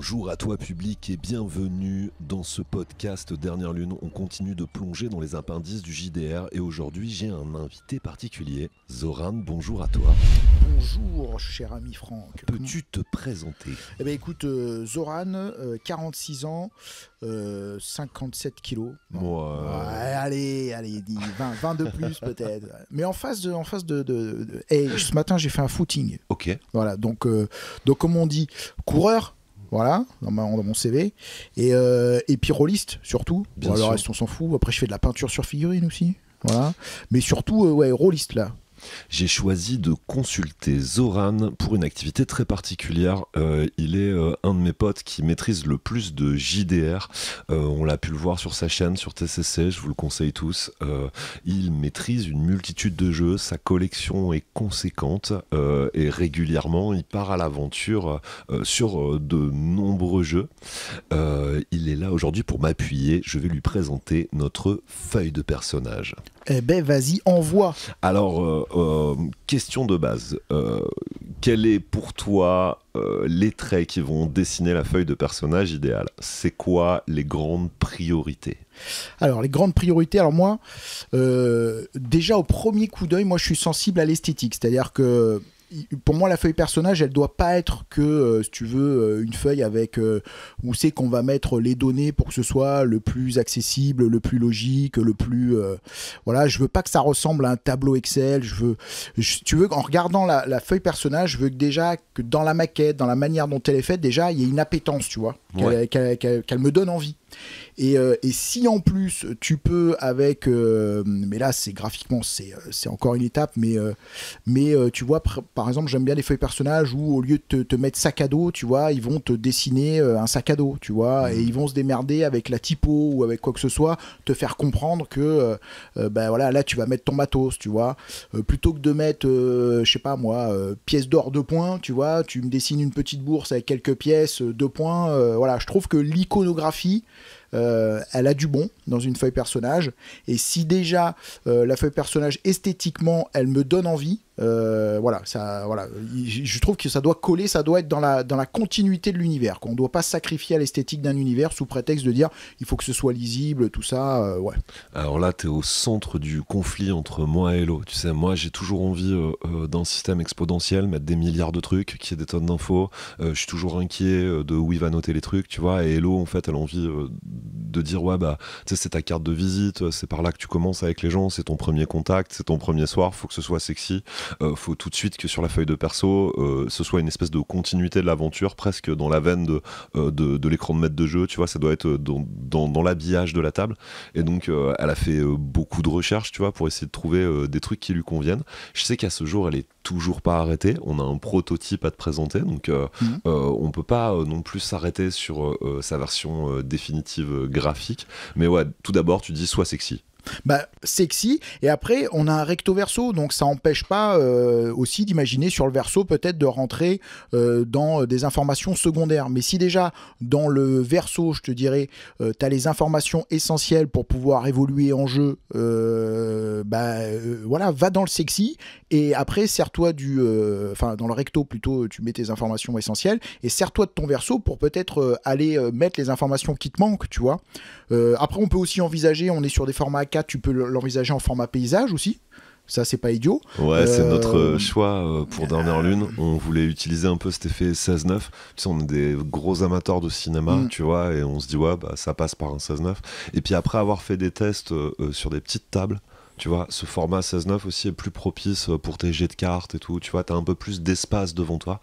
Bonjour à toi public et bienvenue dans ce podcast Dernière Lune. On continue de plonger dans les appendices du JDR et aujourd'hui j'ai un invité particulier. Zoran, bonjour à toi. Bonjour cher ami Franck. Peux-tu te présenter? Eh bien écoute, Zoran, 46 ans, 57 kilos. Moi, allez, dis 20 de plus peut-être. Mais en face de... Hey, ce matin j'ai fait un footing. Ok. Voilà, donc comme on dit, coureur. Voilà, dans mon CV. Et puis rôliste, surtout. Bien le sûr. reste, on s'en fout. Après, je fais de la peinture sur figurine aussi. Voilà. Mais surtout, rôliste, là. J'ai choisi de consulter Zoran pour une activité très particulière. Il est un de mes potes qui maîtrise le plus de JDR. On l'a pu le voir sur sa chaîne, sur TCC, je vous le conseille tous. Il maîtrise une multitude de jeux, sa collection est conséquente et régulièrement il part à l'aventure sur de nombreux jeux. Il est là aujourd'hui pour m'appuyer. Je vais lui présenter notre feuille de personnage. Eh ben, vas-y, envoie. Alors, question de base. Quel est pour toi les traits qui vont dessiner la feuille de personnage idéale? C'est quoi les grandes priorités? Alors, les grandes priorités, alors moi, déjà au premier coup d'œil, moi je suis sensible à l'esthétique. C'est-à-dire que pour moi, la feuille personnage, elle doit pas être que, si tu veux, une feuille avec où c'est qu'on va mettre les données pour que ce soit le plus accessible, le plus logique, le plus... voilà, je veux pas que ça ressemble à un tableau Excel. Si tu veux, en regardant la feuille personnage, je veux que déjà, que dans la maquette, dans la manière dont elle est faite, déjà, il y ait une appétence, tu vois, qu'elle me donne envie. Et si en plus tu peux avec mais là c'est graphiquement c'est encore une étape, mais tu vois par exemple j'aime bien les feuilles personnages où au lieu de te mettre sac à dos, tu vois, ils vont te dessiner un sac à dos, tu vois, et ils vont se démerder avec la typo ou avec quoi que ce soit, te faire comprendre que ben voilà, là tu vas mettre ton matos, tu vois, plutôt que de mettre je sais pas moi pièce d'or 2 points, tu vois, tu me dessines une petite bourse avec quelques pièces 2 points, voilà, je trouve que l'iconographie elle a du bon dans une feuille personnage, et si déjà la feuille personnage esthétiquement elle me donne envie, voilà, je trouve que ça doit coller, ça doit être dans la continuité de l'univers, qu'on ne doit pas sacrifier à l'esthétique d'un univers sous prétexte de dire il faut que ce soit lisible, tout ça, ouais. Alors là t'es au centre du conflit entre moi et Hello, tu sais, moi j'ai toujours envie d'un système exponentiel, mettre des milliards de trucs, qu'il y ait des tonnes d'infos, je suis toujours inquiet de où il va noter les trucs, tu vois, et Hello en fait elle a envie de dire ouais bah tu sais c'est ta carte de visite, c'est par là que tu commences avec les gens, c'est ton premier contact, c'est ton premier soir, faut que ce soit sexy, faut tout de suite que sur la feuille de perso ce soit une espèce de continuité de l'aventure, presque dans la veine de l'écran de maître de jeu, tu vois, ça doit être dans l'habillage de la table, et donc elle a fait beaucoup de recherches, tu vois, pour essayer de trouver des trucs qui lui conviennent. Je sais qu'à ce jour elle est toujours pas arrêtée, on a un prototype à te présenter, donc on peut pas non plus s'arrêter sur sa version définitive graphique, mais ouais, tout d'abord tu dis sois sexy. Bah, sexy, et après on a un recto verso, donc ça empêche pas aussi d'imaginer sur le verso peut-être de rentrer dans des informations secondaires, mais si déjà dans le verso je te dirais tu as les informations essentielles pour pouvoir évoluer en jeu, voilà, va dans le sexy, et après sers-toi enfin dans le recto plutôt, tu mets tes informations essentielles et sers-toi de ton verso pour peut-être aller mettre les informations qui te manquent, tu vois. Après on peut aussi envisager, on est sur des formats A4, tu peux l'envisager en format paysage aussi, ça c'est pas idiot. Ouais, c'est notre choix pour Dernière Lune, on voulait utiliser un peu cet effet 16:9, tu sais on est des gros amateurs de cinéma, tu vois, et on se dit ouais bah ça passe par un 16:9, et puis après avoir fait des tests sur des petites tables, tu vois, ce format 16:9 aussi est plus propice pour tes jets de cartes et tout, tu vois, t'as un peu plus d'espace devant toi.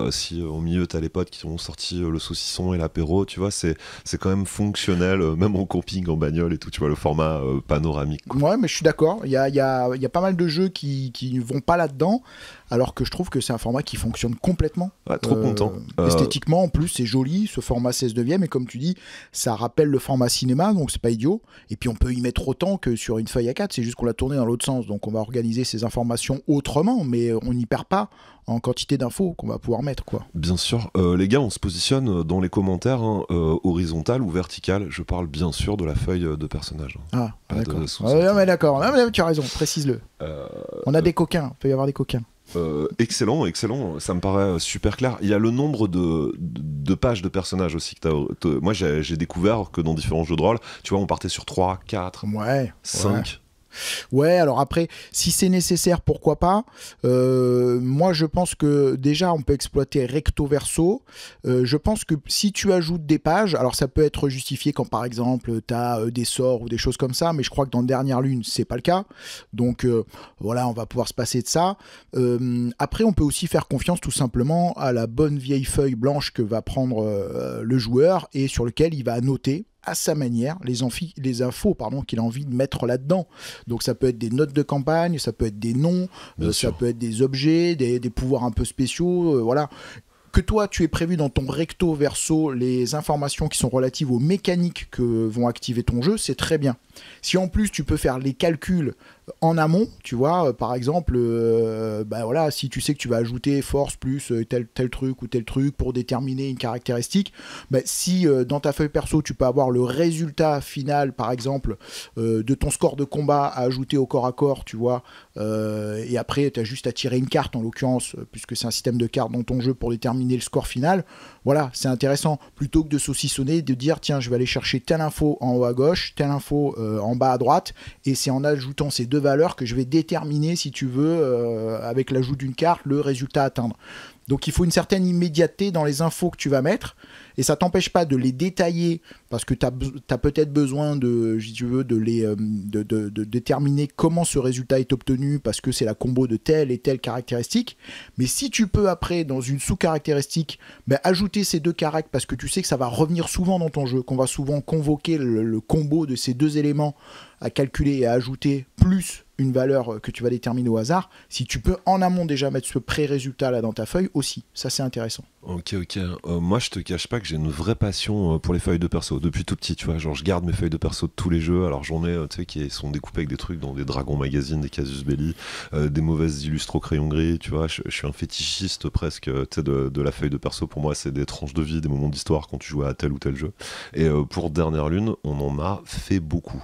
Si au milieu t'as les potes qui ont sorti le saucisson et l'apéro, tu vois, c'est quand même fonctionnel, même en camping, en bagnole et tout, tu vois, le format panoramique, quoi. Ouais, mais je suis d'accord, il y a pas mal de jeux qui vont pas là-dedans, alors que je trouve que c'est un format qui fonctionne complètement. Ouais, trop content. Esthétiquement, en plus, c'est joli, ce format 16/9, et comme tu dis, ça rappelle le format cinéma, donc c'est pas idiot. Et puis on peut y mettre autant que sur une feuille A4, c'est juste qu'on l'a tourné dans l'autre sens, donc on va organiser ces informations autrement, mais on n'y perd pas en quantité d'infos qu'on va pouvoir mettre, quoi. Bien sûr. Les gars, on se positionne dans les commentaires, hein, horizontal ou vertical. Je parle bien sûr de la feuille de personnage. Ah, pas d'accord. de Mais d'accord, tu as raison, précise-le. On a des coquins, il peut y avoir des coquins. Excellent, excellent, ça me paraît super clair. Il y a le nombre de pages de personnages aussi que moi j'ai découvert que dans différents jeux de rôle, tu vois, on partait sur 3, 4, Ouais, 5. ouais, alors après, si c'est nécessaire, pourquoi pas. Moi, je pense que déjà, on peut exploiter recto verso. Je pense que si tu ajoutes des pages, alors ça peut être justifié quand par exemple, tu as des sorts ou des choses comme ça, mais je crois que dans Dernière Lune, c'est pas le cas. Donc voilà, on va pouvoir se passer de ça. Après, on peut aussi faire confiance tout simplement à la bonne vieille feuille blanche que va prendre le joueur et sur lequel il va annoter à sa manière les infos qu'il a envie de mettre là-dedans. Donc ça peut être des notes de campagne, ça peut être des noms, ça peut être des objets, des pouvoirs un peu spéciaux, voilà. Que toi, tu aies prévu dans ton recto verso les informations qui sont relatives aux mécaniques que vont activer ton jeu, c'est très bien. Si en plus tu peux faire les calculs en amont, tu vois, par exemple, bah voilà, si tu sais que tu vas ajouter force plus tel truc ou tel truc pour déterminer une caractéristique, bah si dans ta feuille perso tu peux avoir le résultat final, par exemple, de ton score de combat à ajouter au corps à corps, tu vois, et après tu as juste à tirer une carte en l'occurrence, puisque c'est un système de cartes dans ton jeu pour déterminer le score final, voilà, c'est intéressant, plutôt que de saucissonner, de dire tiens je vais aller chercher telle info en haut à gauche, telle info en bas à droite, et c'est en ajoutant ces deux valeurs que je vais déterminer, si tu veux, avec l'ajout d'une carte, le résultat à atteindre. Donc il faut une certaine immédiateté dans les infos que tu vas mettre, et ça t'empêche pas de les détailler, parce que tu as peut-être besoin de, si tu veux, de déterminer comment ce résultat est obtenu, parce que c'est la combo de telle et telle caractéristique. Mais si tu peux après, dans une sous-caractéristique, ajouter ces deux caractères, parce que tu sais que ça va revenir souvent dans ton jeu, qu'on va souvent convoquer le combo de ces deux éléments à calculer et à ajouter, plus une valeur que tu vas déterminer au hasard, si tu peux en amont déjà mettre ce pré-résultat là dans ta feuille aussi, ça c'est intéressant. Ok, moi je te cache pas que j'ai une vraie passion pour les feuilles de perso depuis tout petit, tu vois, genre je garde mes feuilles de perso de tous les jeux, alors j'en ai tu sais qui sont découpées avec des trucs dans des Dragon Magazine, des Casus Belli, des mauvaises illustres au crayon gris, tu vois, je suis un fétichiste presque, tu sais, de la feuille de perso. Pour moi c'est des tranches de vie, des moments d'histoire quand tu joues à tel ou tel jeu, et pour Dernière Lune on en a fait beaucoup.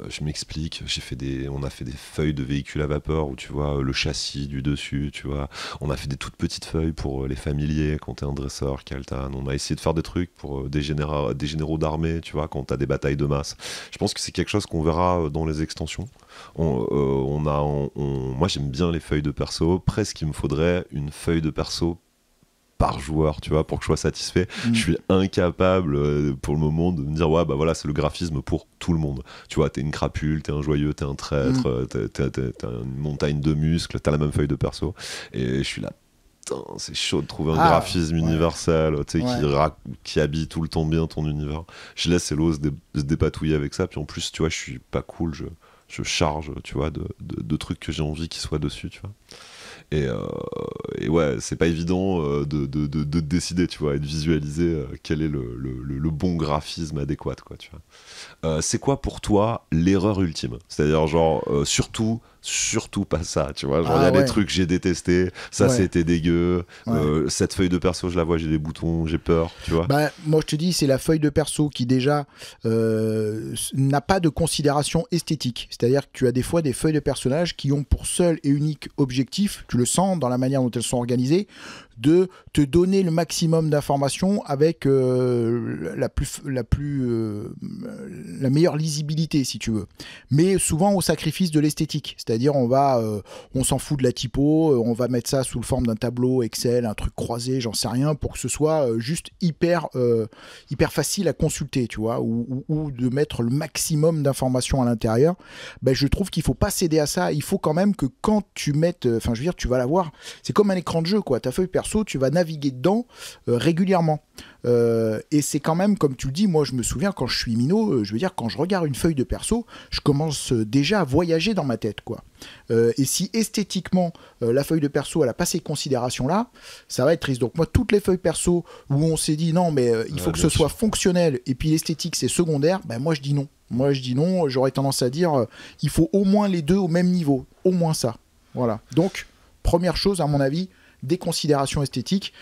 Je m'explique, on a fait des feuilles de véhicules à vapeur où tu vois le châssis du dessus, tu vois, on a fait des toutes petites feuilles pour les familiers quand t'es un dresseur, Kaltan, on a essayé de faire des trucs pour des généraux d'armée, tu vois, quand t'as des batailles de masse. Je pense que c'est quelque chose qu'on verra dans les extensions. Moi j'aime bien les feuilles de perso, presque il me faudrait une feuille de perso par joueur, tu vois, pour que je sois satisfait. Je suis incapable pour le moment de me dire ouais bah voilà c'est le graphisme pour tout le monde, tu vois, t'es une crapule, t'es un joyeux, t'es un traître, t'as une montagne de muscles, t'as la même feuille de perso, et je suis là, c'est chaud de trouver un graphisme universel, tu sais, qui habille tout le temps bien ton univers. Je laisse Hello se dépatouiller avec ça, puis en plus tu vois je suis pas cool, je charge, tu vois, de trucs que j'ai envie qu'ils soient dessus, tu vois. Et ouais, c'est pas évident de décider, tu vois, et de visualiser quel est le bon graphisme adéquat, quoi, tu vois. C'est quoi pour toi l'erreur ultime? C'est-à-dire, genre, surtout pas ça, tu vois. Genre, il y a des trucs que j'ai détestés, ça c'était dégueu, cette feuille de perso, je la vois, j'ai des boutons, j'ai peur, tu vois. Bah, moi je te dis, c'est la feuille de perso qui déjà n'a pas de considération esthétique. C'est-à-dire que tu as des fois des feuilles de personnages qui ont pour seul et unique objectif, tu le sens dans la manière dont elles sont organisées, de te donner le maximum d'informations avec la meilleure lisibilité, si tu veux. Mais souvent au sacrifice de l'esthétique. C'est-à-dire on s'en fout de la typo, on va mettre ça sous le forme d'un tableau Excel, un truc croisé, j'en sais rien, pour que ce soit juste hyper facile à consulter, tu vois, ou de mettre le maximum d'informations à l'intérieur. Je trouve qu'il faut pas céder à ça. Il faut quand même que quand tu mettes, je veux dire, tu vas l'avoir. C'est comme un écran de jeu, quoi. Ta feuille perso, tu vas naviguer dedans régulièrement. Et c'est quand même, comme tu le dis, moi je me souviens quand je suis minot, je veux dire, quand je regarde une feuille de perso, je commence déjà à voyager dans ma tête, quoi. Et si esthétiquement la feuille de perso elle a pas ces considérations là, ça va être triste. Donc moi toutes les feuilles perso où on s'est dit non mais il faut que ce soit fonctionnel et puis l'esthétique c'est secondaire, moi je dis non. J'aurais tendance à dire il faut au moins les deux au même niveau, au moins ça. Voilà. Donc première chose à mon avis, des considérations esthétiques,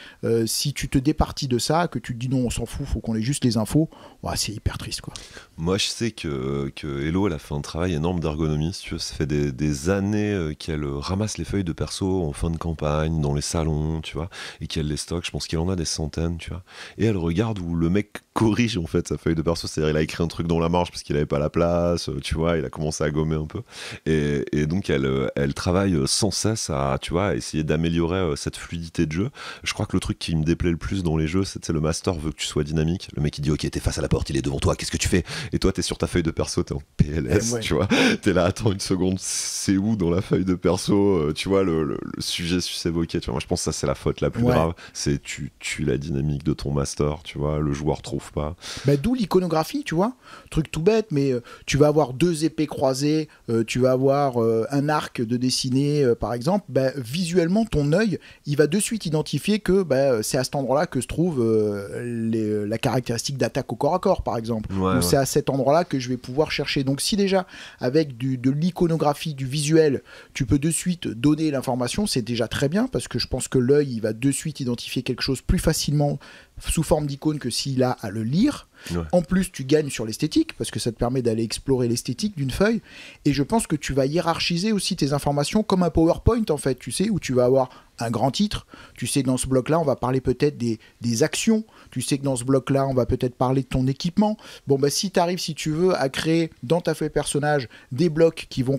si tu te départis de ça, que tu te dis non, on s'en fout, faut qu'on ait juste les infos, ouais, c'est hyper triste, quoi. Moi, je sais que Hello, elle a fait un travail énorme d'ergonomie. Si tu veux, ça fait des années qu'elle ramasse les feuilles de perso en fin de campagne, dans les salons, tu vois, et qu'elle les stocke. Je pense qu'elle en a des centaines, tu vois. Et elle regarde où le mec corrige en fait sa feuille de perso. C'est-à-dire, il a écrit un truc dans la marge parce qu'il avait pas la place, tu vois. Il a commencé à gommer un peu. Et donc, elle travaille sans cesse à, tu vois, à essayer d'améliorer cette fluidité de jeu. Je crois que le truc qui me déplaît le plus dans les jeux, c'est le master veut que tu sois dynamique. Le mec, il dit, ok, t'es face à la porte, il est devant toi, qu'est-ce que tu fais? Et toi, t'es sur ta feuille de perso, t'es en PLS, Ouais. tu vois. T'es là, attends une seconde, c'est où dans la feuille de perso, tu vois, le sujet s'évoquer, tu vois. Moi, je pense que ça, c'est la faute la plus grave. C'est tu tues la dynamique de ton master, tu vois, le joueur trouve pas. Bah, d'où l'iconographie, tu vois. Truc tout bête, mais tu vas avoir deux épées croisées, tu vas avoir un arc de dessiné, par exemple. Bah, visuellement, ton œil, il va de suite identifier que c'est à cet endroit-là que se trouve la caractéristique d'attaque au corps à corps, par exemple. Ou c'est à cet endroit-là que je vais pouvoir chercher. Donc si déjà, avec de l'iconographie, du visuel, tu peux de suite donner l'information, c'est déjà très bien, parce que je pense que l'œil, il va de suite identifier quelque chose plus facilement sous forme d'icône que s'il a à le lire. Ouais. En plus, tu gagnes sur l'esthétique, parce que ça te permet d'aller explorer l'esthétique d'une feuille. Et je pense que tu vas hiérarchiser aussi tes informations comme un PowerPoint, en fait, tu sais, où tu vas avoir un grand titre. Tu sais que dans ce bloc-là, on va parler peut-être des actions. Tu sais que dans ce bloc-là, on va peut-être parler de ton équipement. Bon, bah, si tu arrives, si tu veux, à créer dans ta feuille personnage des blocs qui vont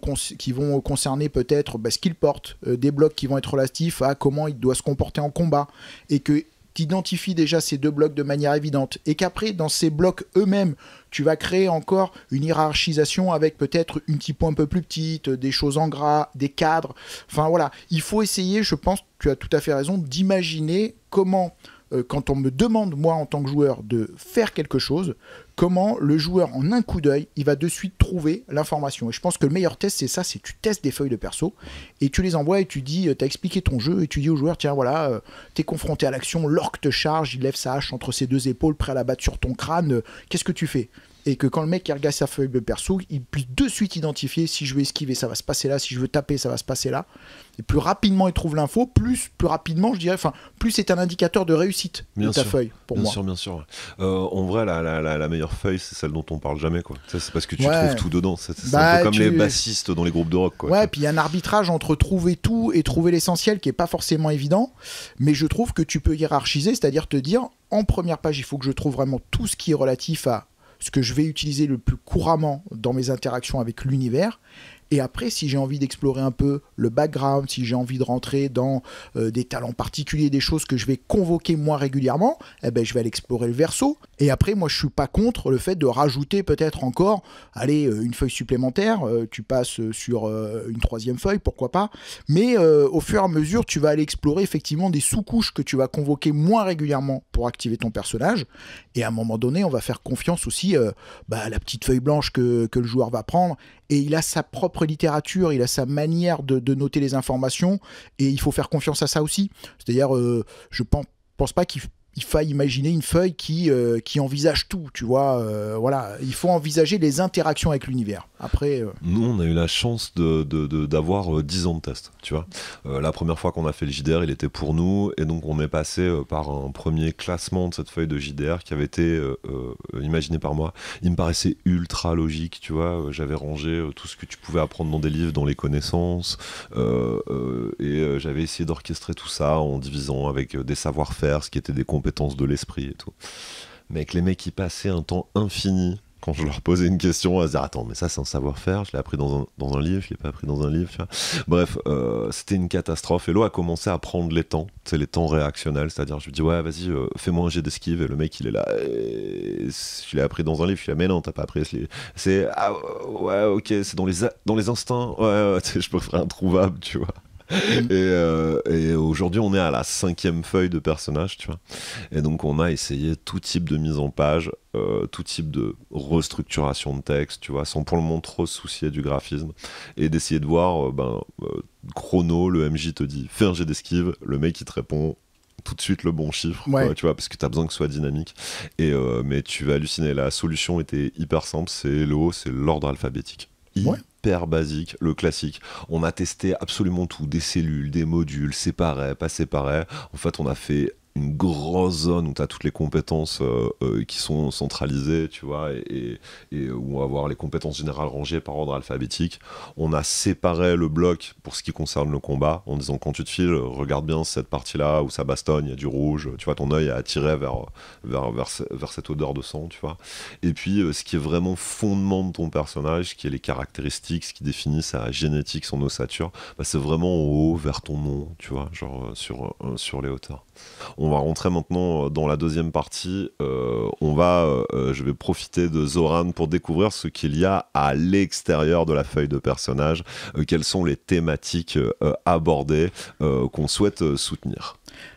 concerner peut-être ce qu'il porte, des blocs qui vont être relatifs à comment il doit se comporter en combat, et que t'identifies déjà ces deux blocs de manière évidente, et qu'après, dans ces blocs eux-mêmes, tu vas créer encore une hiérarchisation avec peut-être une typo un peu plus petite, des choses en gras, des cadres. Enfin voilà, il faut essayer, je pense, tu as tout à fait raison, d'imaginer comment, quand on me demande, moi, en tant que joueur, de faire quelque chose, comment le joueur, en un coup d'œil, il va de suite trouver l'information. Et je pense que le meilleur test, c'est ça, c'est tu testes des feuilles de perso, et tu les envoies, et tu dis, t'as expliqué ton jeu, et tu dis au joueur, tiens, voilà, t'es confronté à l'action, l'orque te charge, il lève sa hache entre ses deux épaules, prêt à la battre sur ton crâne, qu'est-ce que tu fais? Et que quand le mec il regarde sa feuille de perso, il puisse de suite identifier, si je veux esquiver, ça va se passer là, si je veux taper, ça va se passer là. Et plus rapidement il trouve l'info, plus rapidement, je dirais, plus c'est un indicateur de réussite de ta feuille, pour moi. Bien sûr. En vrai, la meilleure feuille, c'est celle dont on parle jamais, quoi. C'est parce que tu trouves tout dedans. C'est un peu comme les bassistes dans les groupes de rock, quoi. Ouais, puis il y a un arbitrage entre trouver tout et trouver l'essentiel qui est pas forcément évident, mais je trouve que tu peux hiérarchiser, c'est-à-dire te dire, en première page, il faut que je trouve vraiment tout ce qui est relatif à ce que je vais utiliser le plus couramment dans mes interactions avec l'univers. Et après, si j'ai envie d'explorer un peu le background, si j'ai envie de rentrer dans des talents particuliers, des choses que je vais convoquer moi régulièrement, eh ben, je vais aller explorer le verso. Et après, moi, je suis pas contre le fait de rajouter peut-être encore, une feuille supplémentaire. Tu passes sur une troisième feuille, pourquoi pas. Mais au fur et à mesure, tu vas aller explorer effectivement des sous-couches que tu vas convoquer moins régulièrement pour activer ton personnage. Et à un moment donné, on va faire confiance aussi à la petite feuille blanche que le joueur va prendre. Et il a sa propre littérature, il a sa manière de noter les informations, et il faut faire confiance à ça aussi. C'est-à-dire, je pense pas qu'il faille imaginer une feuille qui envisage tout, tu vois. Voilà, il faut envisager les interactions avec l'univers. Après, nous, on a eu la chance d'avoir 10 ans de test, tu vois. La première fois qu'on a fait le JDR, il était pour nous, et donc on est passé par un premier classement de cette feuille de JDR qui avait été imaginé par moi. Il me paraissait ultra logique, tu vois. J'avais rangé tout ce que tu pouvais apprendre dans des livres, dans les connaissances, et j'avais essayé d'orchestrer tout ça en divisant avec des savoir-faire, ce qui était des compétences de l'esprit et tout. Mais avec les mecs qui passaient un temps infini quand je leur posais une question, à se dire attends, mais ça c'est un savoir-faire, je l'ai appris dans un livre, je l'ai pas appris dans un livre, tu vois. Bref, c'était une catastrophe. Hello a commencé à prendre les temps, c'est les temps réactionnels, c'est-à-dire je lui dis ouais vas-y fais-moi un jet d'esquive, et le mec il est là, je l'ai appris dans un livre, je suis là mais non t'as pas appris ce livre. C'est ah ouais ok, c'est dans les instincts, ouais je peux faire introuvable, tu vois. Et aujourd'hui on est à la 5e feuille de personnage, tu vois, et donc on a essayé tout type de mise en page, tout type de restructuration de texte, tu vois, sans pour le moment trop se soucier du graphisme, et d'essayer de voir chrono, le MJ te dit fais un jet d'esquive, le mec il te répond tout de suite le bon chiffre, ouais. Tu vois, parce que t'as besoin que ce soit dynamique, mais tu vas halluciner. La solution était hyper simple, c'est Hello, c'est l'ordre alphabétique. I, ouais. hyper basique, le classique. On a testé absolument tout, des cellules, des modules, séparés, pas séparés. En fait, on a fait une grosse zone où tu as toutes les compétences qui sont centralisées, tu vois, et où on va avoir les compétences générales rangées par ordre alphabétique. On a séparé le bloc pour ce qui concerne le combat, en disant quand tu te files, regarde bien cette partie-là où ça bastonne, il y a du rouge, tu vois, ton œil est attiré vers cette odeur de sang, tu vois. Et puis, ce qui est vraiment fondement de ton personnage, qui est les caractéristiques, ce qui définit sa génétique, son ossature, bah, c'est vraiment en haut, vers ton nom, tu vois, genre sur les hauteurs. On va rentrer maintenant dans la deuxième partie. Je vais profiter de Zoran pour découvrir ce qu'il y a à l'extérieur de la feuille de personnage, quelles sont les thématiques abordées qu'on souhaite soutenir.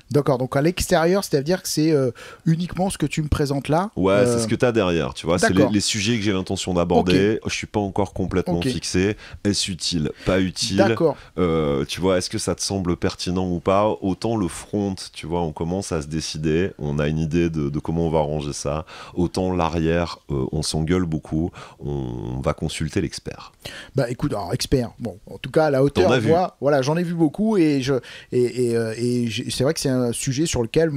D'accord, donc à l'extérieur, c'est-à-dire que c'est uniquement ce que tu me présentes là. Ouais, c'est ce que tu as derrière, tu vois. C'est les sujets que j'ai l'intention d'aborder. Je suis pas encore complètement fixé. Est-ce utile, pas utile? D'accord. Tu vois, est-ce que ça te semble pertinent ou pas? Autant le front, tu vois, on commence à se décider. On a une idée de comment on va ranger ça. Autant l'arrière, on s'engueule beaucoup. On va consulter l'expert. Bah écoute, alors expert. Bon, en tout cas à la hauteur, voilà, j'en ai vu beaucoup et c'est vrai que c'est un sujet sur lequel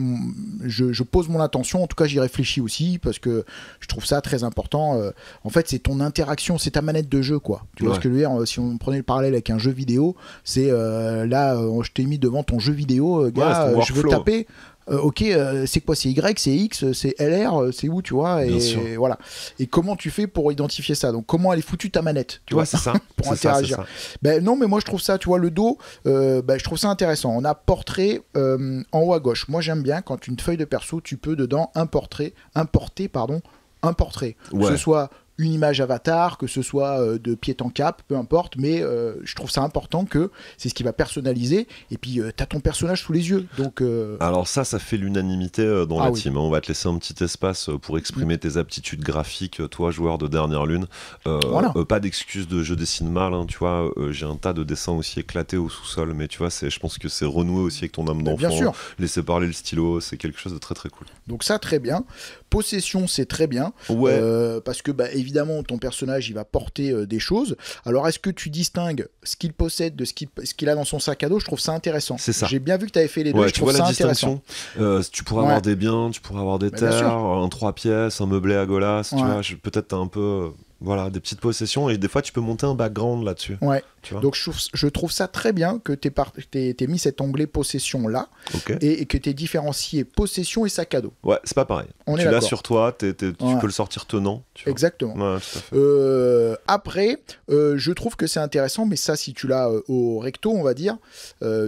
je pose mon attention, en tout cas j'y réfléchis aussi parce que je trouve ça très important. En fait, c'est ton interaction, c'est ta manette de jeu, quoi. Tu vois ce que je veux dire? Si on prenait le parallèle avec un jeu vidéo, c'est je t'ai mis devant ton jeu vidéo, gars, je veux taper. Ok, c'est quoi? C'est Y, c'est X, c'est LR, c'est où, tu vois? Et voilà. Et comment tu fais pour identifier ça? Donc, comment elle est foutue ta manette, tu vois, c'est ça. pour interagir. Ça. Ben non, mais moi je trouve ça, tu vois, le dos, je trouve ça intéressant. On a portrait en haut à gauche. Moi j'aime bien quand une feuille de perso, tu peux dedans importer un portrait. Que ce soit une image avatar, que ce soit de pied en cap, peu importe, mais je trouve ça important que c'est ce qui va personnaliser, et puis t'as ton personnage sous les yeux. Donc, alors ça fait l'unanimité dans la team. On va te laisser un petit espace pour exprimer tes aptitudes graphiques, toi joueur de Dernière Lune. Pas d'excuses de je dessine mal, hein, tu vois, j'ai un tas de dessins aussi éclatés au sous-sol, mais tu vois, je pense que c'est renouer aussi avec ton âme d'enfant. Bien sûr. Laisser parler le stylo, c'est quelque chose de très très cool. Donc ça, très bien. Possession, c'est très bien. Parce que évidemment, ton personnage, il va porter des choses. Alors, est-ce que tu distingues ce qu'il possède de ce qu'il a dans son sac à dos? Je trouve ça intéressant. C'est ça. J'ai bien vu que tu avais fait les deux. Je trouve ça intéressant. Tu pourrais avoir des biens, tu pourrais avoir des terres, un 3 pièces, un meublé à Golas. Tu vois, peut-être t'as un peu... Voilà, des petites possessions, et des fois tu peux monter un background là-dessus. Ouais. Donc je trouve ça très bien que t'aies mis cet onglet possession là, et que t'aies différencié possession et sac à dos. Ouais, c'est pas pareil. Tu l'as sur toi, tu peux le sortir tenant. Tu vois. Exactement. Ouais, tout à fait. Après, je trouve que c'est intéressant, mais ça, si tu l'as au recto, on va dire,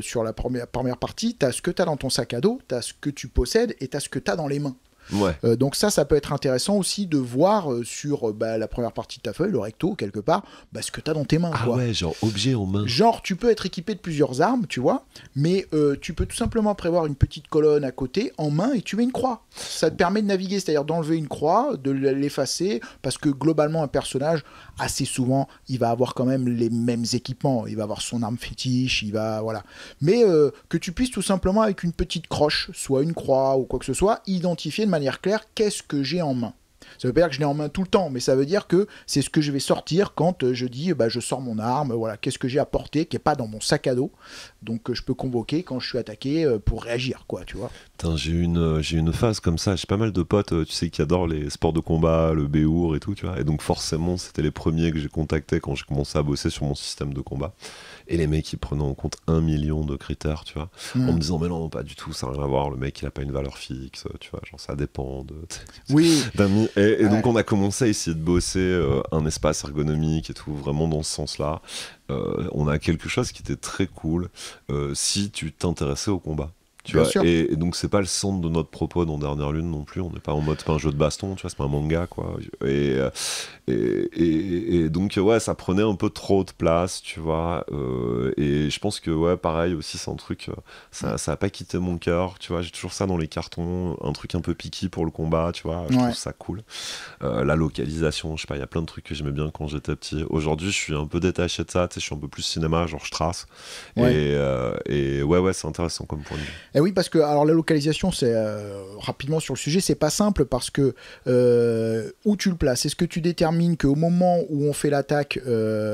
sur la première partie, t'as ce que t'as dans ton sac à dos, t'as ce que tu possèdes, et t'as ce que t'as dans les mains. Donc ça peut être intéressant aussi de voir sur la première partie de ta feuille, le recto, quelque part, ce que tu as dans tes mains. Genre objet en main. Genre tu peux être équipé de plusieurs armes, tu vois, mais tu peux tout simplement prévoir une petite colonne à côté en main et tu mets une croix. Ça te permet de naviguer, c'est-à-dire d'enlever une croix, de l'effacer, parce que globalement un personnage, assez souvent, il va avoir quand même les mêmes équipements. Il va avoir son arme fétiche, voilà. Mais que tu puisses tout simplement avec une petite croche, soit une croix ou quoi que ce soit, identifier de manière claire qu'est-ce que j'ai en main. Ça veut pas dire que je l'ai en main tout le temps, mais ça veut dire que c'est ce que je vais sortir quand je dis je sors mon arme, voilà, qu'est-ce que j'ai à porter qui est pas dans mon sac à dos, donc je peux convoquer quand je suis attaqué pour réagir, quoi, tu vois. Putain, j'ai une phase comme ça, j'ai pas mal de potes, tu sais, qui adorent les sports de combat, le béour et tout, tu vois, et donc forcément c'était les premiers que j'ai contactés quand j'ai commencé à bosser sur mon système de combat. Et les mecs, ils prenaient en compte 1 million de critères, tu vois, en me disant, mais non, pas du tout, ça n'a rien à voir, le mec, il a pas une valeur fixe, tu vois, genre ça dépend de... Oui. Et donc, on a commencé à essayer de bosser un espace ergonomique et tout, vraiment dans ce sens-là. On a quelque chose qui était très cool si tu t'intéressais au combat. Tu vois, et donc c'est pas le centre de notre propos dans Dernière Lune non plus, on n'est pas en mode, c'est pas un jeu de baston, tu vois, c'est pas un manga, quoi, et donc ça prenait un peu trop de place, tu vois, et je pense que pareil aussi, c'est un truc, ça a pas quitté mon cœur, tu vois, j'ai toujours ça dans les cartons, un truc un peu picky pour le combat, tu vois, je trouve ça cool. La localisation, je sais pas, il y a plein de trucs que j'aimais bien quand j'étais petit. Aujourd'hui, je suis un peu détaché de ça, tu sais, je suis un peu plus cinéma, genre je trace, et c'est intéressant comme point de vue. Et oui, parce que alors la localisation, c'est rapidement sur le sujet, c'est pas simple parce que où tu le places. Est-ce que tu détermines qu'au moment où on fait l'attaque,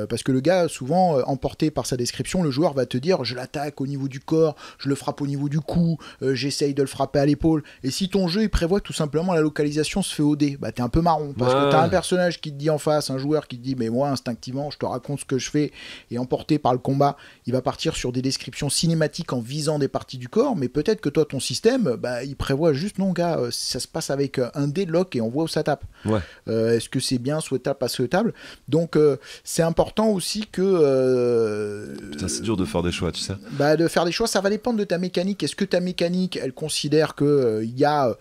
parce que le gars, souvent, emporté par sa description, le joueur va te dire je l'attaque au niveau du corps, je le frappe au niveau du cou, j'essaye de le frapper à l'épaule. Et si ton jeu il prévoit tout simplement la localisation se fait au dé, bah t'es un peu marron parce que t'as un personnage qui te dit en face, un joueur qui te dit mais moi instinctivement je te raconte ce que je fais, et emporté par le combat, il va partir sur des descriptions cinématiques en visant des parties du corps, mais peut-être que toi ton système, bah il prévoit juste non gars, ça se passe avec un dé lock et on voit où ça tape. Ouais. Est-ce que c'est bien souhaitable, pas souhaitable? Donc c'est important aussi que Putain, c'est dur de faire des choix, tu sais. bah, de faire des choix, ça va dépendre de ta mécanique. Est-ce que ta mécanique, elle considère que il y a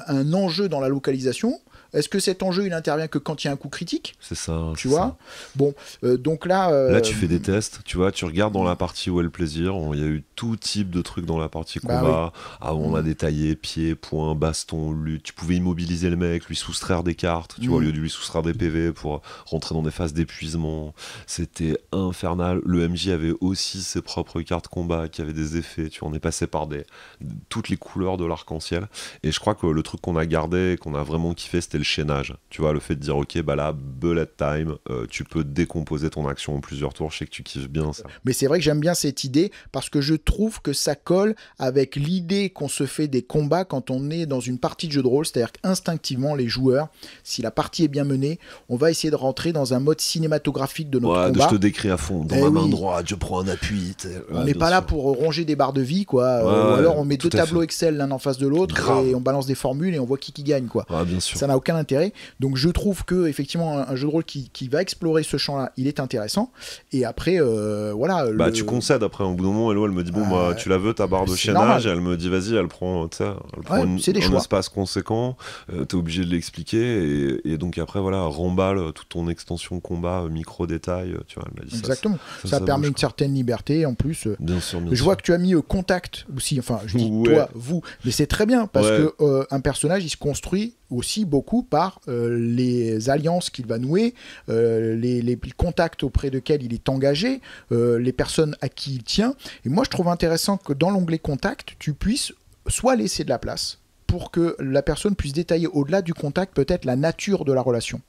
un enjeu dans la localisation? Est-ce que cet enjeu, il intervient que quand il y a un coup critique? C'est ça. Tu vois? Bon, donc là... Là, tu fais des tests, tu vois, tu regardes dans la partie où est le plaisir. Il y a eu tout type de trucs dans la partie combat. Oui. Ah, on a détaillé pied, poing, baston, lutte. Tu pouvais immobiliser le mec, lui soustraire des cartes, tu vois, au lieu de lui soustraire des PV pour rentrer dans des phases d'épuisement. C'était infernal. Le MJ avait aussi ses propres cartes combat qui avaient des effets. Tu vois, on est passé par toutes les couleurs de l'arc-en-ciel. Et je crois que le truc qu'on a gardé, qu'on a vraiment kiffé, c'était le chaînage. Tu vois, le fait de dire, ok, bah là, bullet time, tu peux décomposer ton action en plusieurs tours. Je sais que tu kiffes bien ça. Mais c'est vrai que j'aime bien cette idée parce que je trouve que ça colle avec l'idée qu'on se fait des combats quand on est dans une partie de jeu de rôle. C'est-à-dire qu'instinctivement, les joueurs, si la partie est bien menée, on va essayer de rentrer dans un mode cinématographique de notre combat. Je te décris à fond. Dans ma main droite, je prends un appui. On n'est pas là pour ronger des barres de vie, quoi. Ou alors on met deux tableaux Excel l'un en face de l'autre et on balance des formules et on voit qui gagne, quoi. Bien sûr. Ça n'a aucun intérêt. Donc je trouve que effectivement un jeu de rôle qui va explorer ce champ-là, il est intéressant. Et après, voilà. Tu concèdes après un bout de moment. Hello, elle me dit bon, bah, tu la veux ta barre de chaînage. Et elle me dit vas-y, elle prend un espace conséquent. T'es obligé de l'expliquer. Et donc après, voilà, remballe toute ton extension combat, micro détail. Tu vois, elle m'a dit exactement. Ça permet une certaine liberté en plus. Bien sûr. Je vois que tu as mis contact aussi. Enfin, je dis toi, vous, mais c'est très bien parce que un personnage, il se construit aussi beaucoup par les alliances qu'il va nouer, les contacts auprès desquels il est engagé, les personnes à qui il tient. Et moi, je trouve intéressant que dans l'onglet contact, tu puisses soit laisser de la place pour que la personne puisse détailler au-delà du contact peut-être la nature de la relation.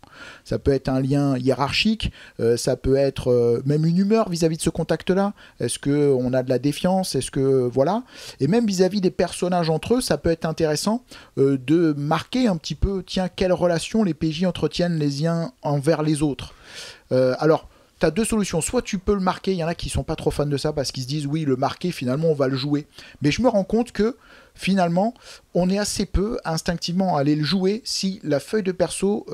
Ça peut être un lien hiérarchique, ça peut être même une humeur vis-à-vis de ce contact-là. Est-ce qu'on a de la défiance? Est-ce que voilà? Et même vis-à-vis des personnages entre eux, ça peut être intéressant de marquer un petit peu, tiens, quelle relation les PJ entretiennent les uns envers les autres. Alors, tu as deux solutions. Soit tu peux le marquer, il y en a qui sont pas trop fans de ça parce qu'ils se disent oui, le marquer, finalement, on va le jouer. Mais je me rends compte que finalement, on est assez peu instinctivement à aller le jouer si la feuille de perso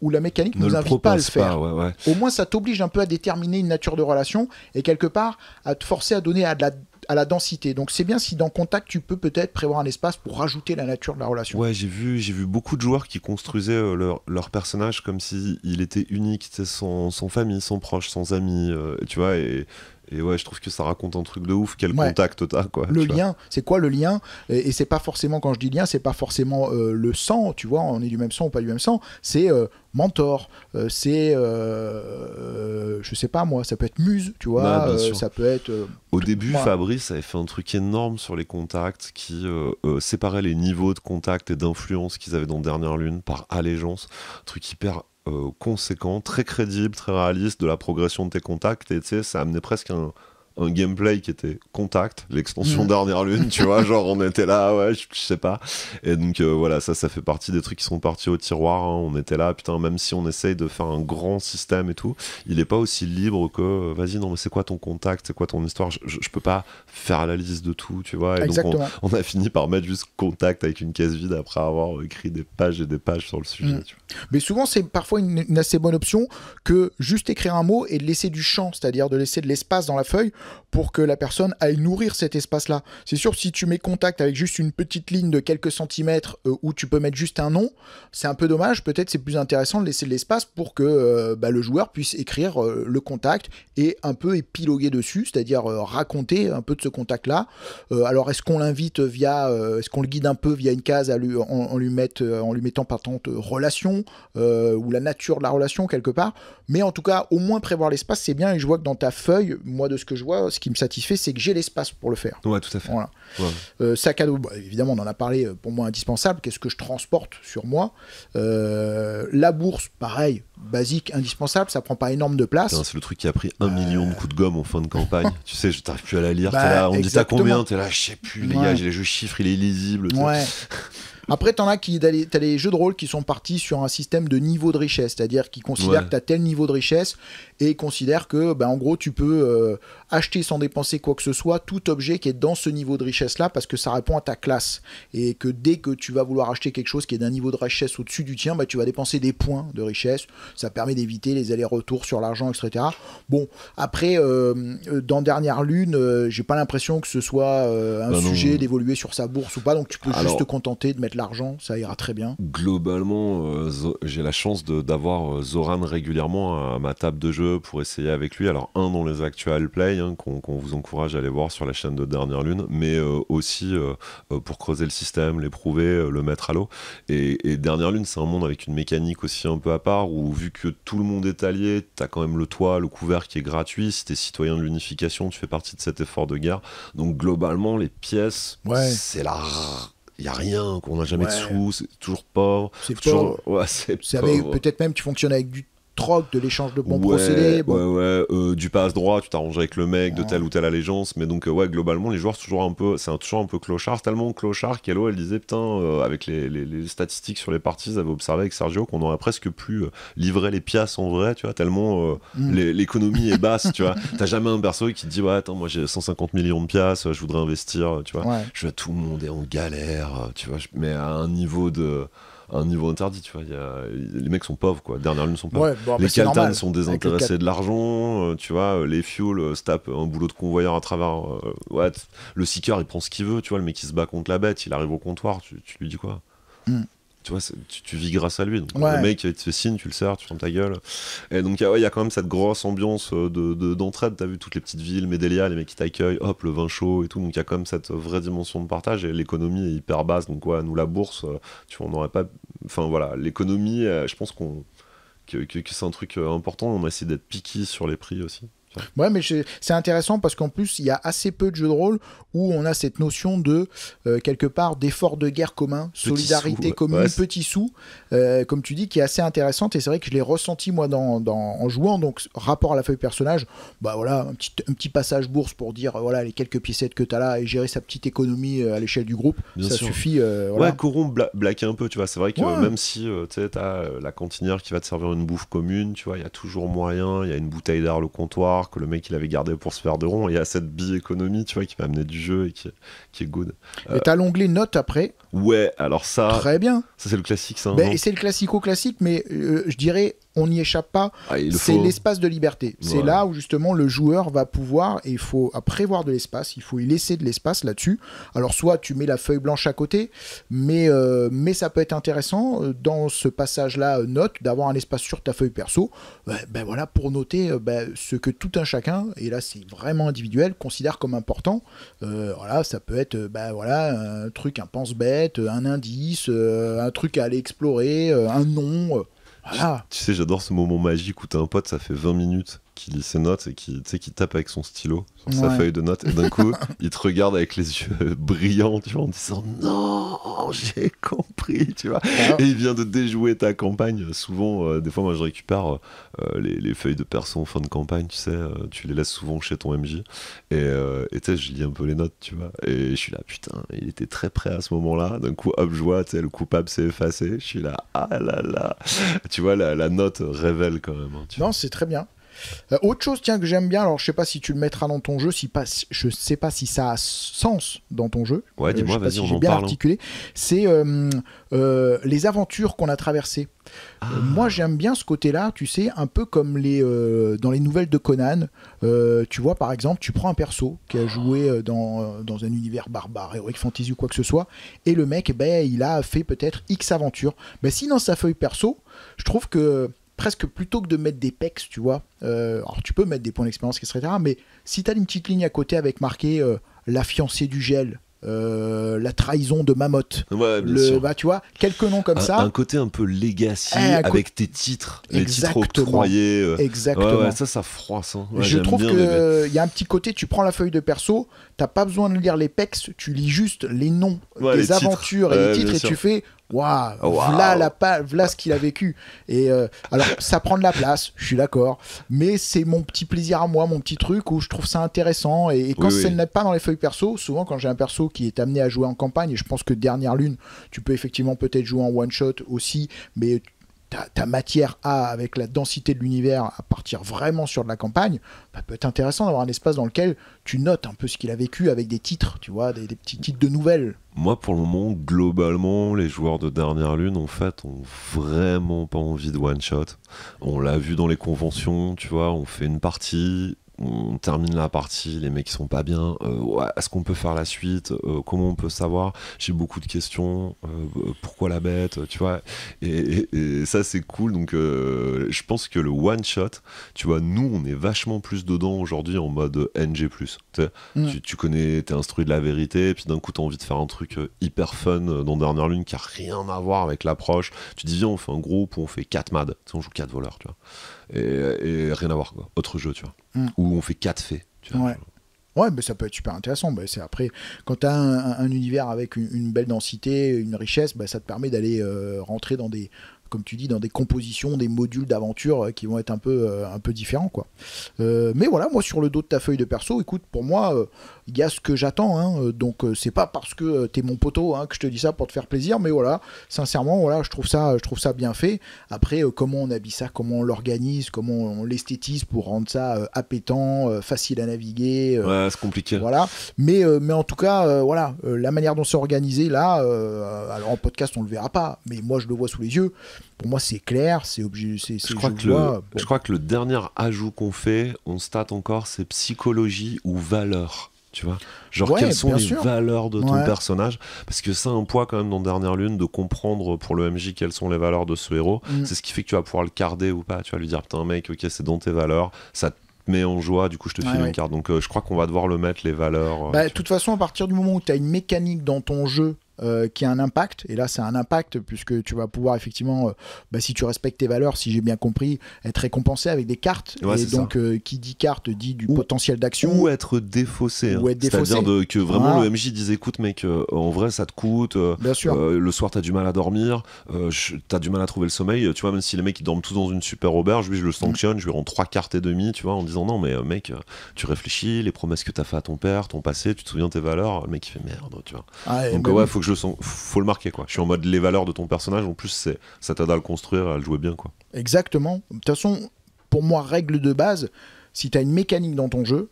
ou la mécanique ne nous invite pas à le faire. Au moins, ça t'oblige un peu à déterminer une nature de relation et quelque part à te forcer à donner à la densité. Donc c'est bien si dans Contact, tu peux peut-être prévoir un espace pour rajouter la nature de la relation. Ouais, j'ai vu beaucoup de joueurs qui construisaient leur personnage comme s'il était unique, sans famille, sans proches, sans amis, tu vois, et ouais, je trouve que ça raconte un truc de ouf. Quel contact t'as, quoi. Le lien, c'est quoi le lien? Et c'est pas forcément, quand je dis lien, c'est pas forcément le sang, tu vois, on est du même sang ou pas du même sang. C'est mentor, c'est je sais pas moi, ça peut être muse, tu vois, ça peut être. Au début, Fabrice avait fait un truc énorme sur les contacts qui séparait les niveaux de contact et d'influence qu'ils avaient dans Dernière Lune par allégeance. Un truc hyper conséquent, très crédible, très réaliste de la progression de tes contacts, et tu sais, ça amenait presque un gameplay qui était Contact, l'extension Dernière Lune, tu vois, genre on était là, ouais, je sais pas. Et donc voilà, ça fait partie des trucs qui sont partis au tiroir, hein. On était là, putain, même si on essaye de faire un grand système et tout, il est pas aussi libre que, vas-y, non, mais c'est quoi ton contact, c'est quoi ton histoire, je peux pas faire la liste de tout, tu vois. Et donc on a fini par mettre juste Contact avec une case vide après avoir écrit des pages et des pages sur le sujet, tu vois. Mais souvent, c'est parfois une assez bonne option que juste écrire un mot et de laisser du champ, c'est-à-dire de laisser de l'espace dans la feuille pour que la personne aille nourrir cet espace-là. C'est sûr, si tu mets Contact avec juste une petite ligne de quelques centimètres où tu peux mettre juste un nom, c'est un peu dommage. Peut-être c'est plus intéressant de laisser de l'espace pour que le joueur puisse écrire le contact et un peu épiloguer dessus, c'est-à-dire raconter un peu de ce contact-là. Alors, est-ce qu'on l'invite est-ce qu'on le guide un peu via une case en lui mettant patente relation ou la nature de la relation quelque part, mais en tout cas, au moins prévoir l'espace, c'est bien. Et je vois que dans ta feuille, moi de ce que je vois, vois, ce qui me satisfait, c'est que j'ai l'espace pour le faire. Ouais, tout à fait. Voilà. Ouais. Sac à dos, bah, évidemment, on en a parlé, pour moi indispensable. Qu'est-ce que je transporte sur moi? La bourse, pareil, basique, indispensable, ça prend pas énorme de place. Putain, c'est le truc qui a pris 1 million de coups de gomme en fin de campagne. Tu sais, je t'arrive plus à la lire. Bah, T'es là, on me dit t'as exactement. combien? T'es là, je sais plus, les gars, j'ai les jeux chiffres, il est illisible. Ouais. Après, t'as les jeux de rôle qui sont partis sur un système de niveau de richesse, c'est-à-dire qu'ils considèrent que t'as tel niveau de richesse et considèrent que, ben, en gros, tu peux acheter sans dépenser quoi que ce soit tout objet qui est dans ce niveau de richesse-là parce que ça répond à ta classe. Et que dès que tu vas vouloir acheter quelque chose qui est d'un niveau de richesse au-dessus du tien, bah, tu vas dépenser des points de richesse. Ça permet d'éviter les allers-retours sur l'argent, etc. Bon, après, dans Dernière Lune, j'ai pas l'impression que ce soit un sujet d'évoluer sur sa bourse ou pas, donc tu peux juste te contenter de mettre l'argent, ça ira très bien. Globalement, j'ai la chance d'avoir Zoran régulièrement à ma table de jeu pour essayer avec lui. Alors, dans les actual play, qu'on vous encourage à aller voir sur la chaîne de Dernière Lune, mais aussi pour creuser le système, l'éprouver, le mettre à l'eau. Et Dernière Lune, c'est un monde avec une mécanique aussi un peu à part, où vu que tout le monde est allié, t'as quand même le toit, le couvert qui est gratuit. Si t'es citoyen de l'unification, tu fais partie de cet effort de guerre. Donc, globalement, les pièces, c'est la... Il n'y a rien, qu'on n'a jamais de sous, c'est toujours pauvre. C'est pauvre. Ouais, c'est pauvre. Peut-être même tu fonctionnes avec du troc, de l'échange de bons procédés. Du passe-droit, tu t'arranges avec le mec de telle ou telle allégeance. Mais donc, globalement, les joueurs, c'est toujours un peu clochard. C'est tellement clochard qu'Elo, elle disait, putain, avec les statistiques sur les parties, ils avaient observé avec Sergio qu'on aurait presque pu livrer les pièces en vrai, tu vois, tellement l'économie est basse, tu vois. T'as jamais un perso qui te dit, ouais, attends, moi j'ai 150 millions de pièces, je voudrais investir, tu vois. Je vois, tout le monde est en galère, tu vois, mais à un niveau interdit, tu vois. Les mecs sont pauvres, quoi. Dernière Lune sont pauvres. Les Kaltan sont désintéressés de l'argent, tu vois. Les Fuel se tapent un boulot de convoyeur à travers. Le Seeker, il prend ce qu'il veut, tu vois. Le mec qui se bat contre la bête, il arrive au comptoir, tu lui dis quoi? Tu vois, tu vis grâce à lui. Donc, le mec, il te fait signe, tu le sers, tu fermes ta gueule. Et donc, il y a quand même cette grosse ambiance d'entraide. T'as vu toutes les petites villes, Medellin, les mecs qui t'accueillent, hop, le vin chaud et tout. Donc, il y a quand même cette vraie dimension de partage. Et l'économie est hyper basse. Donc, nous, la bourse, tu vois, on n'aurait pas. Enfin, voilà, l'économie, je pense que c'est un truc important. On a essayé d'être picky sur les prix aussi. Ouais, mais c'est intéressant parce qu'en plus, il y a assez peu de jeux de rôle où on a cette notion de, quelque part, d'effort de guerre commun, solidarité commune, petits sous, comme tu dis, qui est assez intéressante. Et c'est vrai que je l'ai ressenti, moi, en jouant. Donc, rapport à la feuille personnage, bah voilà, un petit passage bourse pour dire, voilà, les quelques piécettes que tu as là et gérer sa petite économie à l'échelle du groupe, ça suffit. Voilà. Ouais, corrompre, blaquer un peu, tu vois. C'est vrai que même si tu as la cantinière qui va te servir une bouffe commune, tu vois, il y a toujours moyen, il y a une bouteille d'air le comptoir, que le mec il avait gardé pour se faire de rond, et il y a cette bi-économie, tu vois, qui va amener du jeu et qui est good. Et t'as l'onglet notes après. Ouais, alors ça... Très bien. Ça c'est le classique, ça. Et c'est le classico-classique, mais je dirais, on n'y échappe pas. C'est l'espace de liberté. C'est là où justement le joueur va pouvoir, et il faut prévoir de l'espace, il faut y laisser de l'espace là-dessus. Alors soit tu mets la feuille blanche à côté, mais ça peut être intéressant dans ce passage-là, note, d'avoir un espace sur ta feuille perso, voilà, pour noter ce que tout un chacun, et là c'est vraiment individuel, considère comme important. Voilà, ça peut être un truc, un pense-bête, un indice, un truc à aller explorer, un nom. Voilà. Tu sais, j'adore ce moment magique où t'as un pote, ça fait 20 minutes qui lit ses notes et qui tape avec son stylo sur sa feuille de notes, et d'un coup il te regarde avec les yeux brillants, tu vois, en disant non, j'ai compris, tu vois. Et il vient de déjouer ta campagne. Souvent, des fois moi je récupère les feuilles de perso en fin de campagne, tu sais, tu les laisses souvent chez ton MJ, et tu sais, je lis un peu les notes, tu vois, et je suis là, putain, il était très prêt à ce moment-là. D'un coup, hop, je vois, tu sais, le coupable s'est effacé, je suis là, ah là là, tu vois, la note révèle quand même, hein, non, c'est très bien. Autre chose, tiens, que j'aime bien, alors je sais pas si tu le mettras dans ton jeu, je sais pas si ça a sens dans ton jeu. Ouais, dis-moi, vas-y, on en bien parle. Articulé. C'est les aventures qu'on a traversées. Moi, j'aime bien ce côté-là, tu sais, un peu comme dans les nouvelles de Conan. Tu vois, par exemple, tu prends un perso qui a joué dans un univers barbare, heroic fantasy ou quoi que ce soit, et le mec, il a fait peut-être X aventures. Si dans sa feuille perso, je trouve que presque plutôt que de mettre des pecs, tu vois, alors tu peux mettre des points d'expérience, etc., mais si tu as une petite ligne à côté avec marqué la fiancée du gel, la trahison de Mammoth. Ouais, bien sûr. Bah, tu vois, quelques noms comme ça. Un côté un peu legacy avec tes titres, les titres octroyés. Exactement. Ouais, ça froisse. Hein. Ouais, je trouve qu'il y a un petit côté, tu prends la feuille de perso, t'as pas besoin de lire les pecs, tu lis juste les noms des les aventures titres. et les titres et tu fais waouh, voilà ce qu'il a vécu. Et alors, ça prend de la place, je suis d'accord, mais c'est mon petit plaisir à moi, mon petit truc où je trouve ça intéressant. Et quand ça n'est pas dans les feuilles perso, souvent quand j'ai un perso qui est amené à jouer en campagne, et je pense que Dernière Lune, tu peux effectivement peut-être jouer en one shot aussi, mais ta matière A avec la densité de l'univers à partir vraiment sur de la campagne, ça peut être intéressant d'avoir un espace dans lequel tu notes un peu ce qu'il a vécu avec des titres, tu vois, des petits titres de nouvelles. Moi, pour le moment, globalement, les joueurs de Dernière Lune, en fait, ont vraiment pas envie de one-shot. On l'a vu dans les conventions, tu vois, on fait une partie, on termine la partie, les mecs sont pas bien, est-ce qu'on peut faire la suite, comment on peut savoir, j'ai beaucoup de questions, pourquoi la bête, tu vois, et ça c'est cool. Donc je pense que le one shot, tu vois, nous on est vachement plus dedans aujourd'hui en mode NG+, tu connais, t'es instruit de la vérité, et puis d'un coup t'as envie de faire un truc hyper fun dans Dernière Lune qui a rien à voir avec l'approche, tu dis viens on fait un groupe où on fait 4 MAD, on joue 4 voleurs, tu vois, et rien à voir quoi, autre jeu, tu vois. Où on fait 4 faits. Tu vois, ouais, mais ça peut être super intéressant. Bah, c'est après, quand tu as un univers avec une belle densité, une richesse, bah, ça te permet d'aller rentrer dans des, comme tu dis, dans des compositions, des modules d'aventure qui vont être un peu différents, quoi. Mais voilà, moi sur le dos de ta feuille de perso, écoute, pour moi, il y a ce que j'attends, hein, donc c'est pas parce que t'es mon poteau que je te dis ça pour te faire plaisir, mais voilà, sincèrement, voilà, je trouve ça bien fait. Après, comment on habille ça, comment on l'organise, comment on l'esthétise pour rendre ça appétant, facile à naviguer. Ouais, c'est compliqué. Voilà, mais en tout cas, voilà, la manière dont c'est organisé là, alors en podcast on le verra pas, mais moi je le vois sous les yeux. Pour moi, c'est clair, c'est obligé. Je crois que le dernier ajout qu'on fait, on state encore, c'est psychologie ou valeur. Tu vois, genre quelles sont les valeurs de ton personnage, parce que ça a un poids quand même dans Dernière Lune de comprendre pour le MJ quelles sont les valeurs de ce héros. C'est ce qui fait que tu vas pouvoir le carder ou pas, tu vas lui dire putain mec, ok, c'est dans tes valeurs, ça te met en joie, du coup je te file une carte. Donc je crois qu'on va devoir le mettre, les valeurs. De toute façon, à partir du moment où tu as une mécanique dans ton jeu qui a un impact, et là c'est un impact puisque tu vas pouvoir effectivement, si tu respectes tes valeurs, si j'ai bien compris, être récompensé avec des cartes, et donc qui dit carte dit du potentiel d'action, ou être défaussé, c'est-à-dire que vraiment le MJ dise écoute mec, en vrai ça te coûte, le soir t'as du mal à dormir, t'as du mal à trouver le sommeil, tu vois, même si les mecs ils dorment tous dans une super auberge, lui je le sanctionne, je lui rends 3 cartes et demie, tu vois, en disant non mais mec, tu réfléchis, les promesses que t'as fait à ton père, ton passé, tu te souviens de tes valeurs, le mec il fait merde, tu vois. Donc faut le marquer, quoi. Je suis en mode les valeurs de ton personnage, en plus ça t'aide à le construire, à le jouer bien, quoi. Exactement. De toute façon, pour moi, règle de base, si t'as une mécanique dans ton jeu,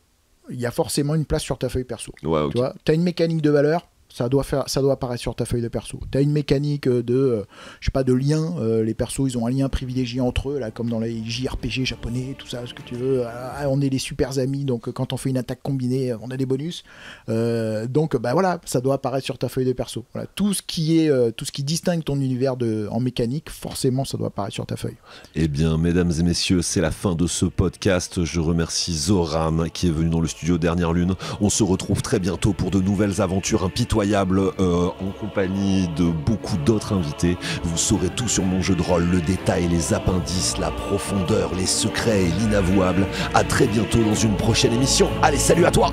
il y a forcément une place sur ta feuille perso. Ouais, okay. Tu vois, t'as une mécanique de valeur, ça doit apparaître sur ta feuille de perso. T'as une mécanique de lien, les persos ils ont un lien privilégié entre eux, là, comme dans les JRPG japonais, tout ça, ce que tu veux. On est les super amis, donc quand on fait une attaque combinée, on a des bonus. Donc voilà, ça doit apparaître sur ta feuille de perso. Voilà, tout ce qui distingue ton univers en mécanique, forcément ça doit apparaître sur ta feuille. Eh bien, mesdames et messieurs, c'est la fin de ce podcast. Je remercie Zoran qui est venu dans le studio Dernière Lune. On se retrouve très bientôt pour de nouvelles aventures impitoyables. En compagnie de beaucoup d'autres invités. Vous saurez tout sur mon jeu de rôle, le détail, les appendices, la profondeur, les secrets et l'inavouable. À très bientôt dans une prochaine émission. Allez, salut à toi!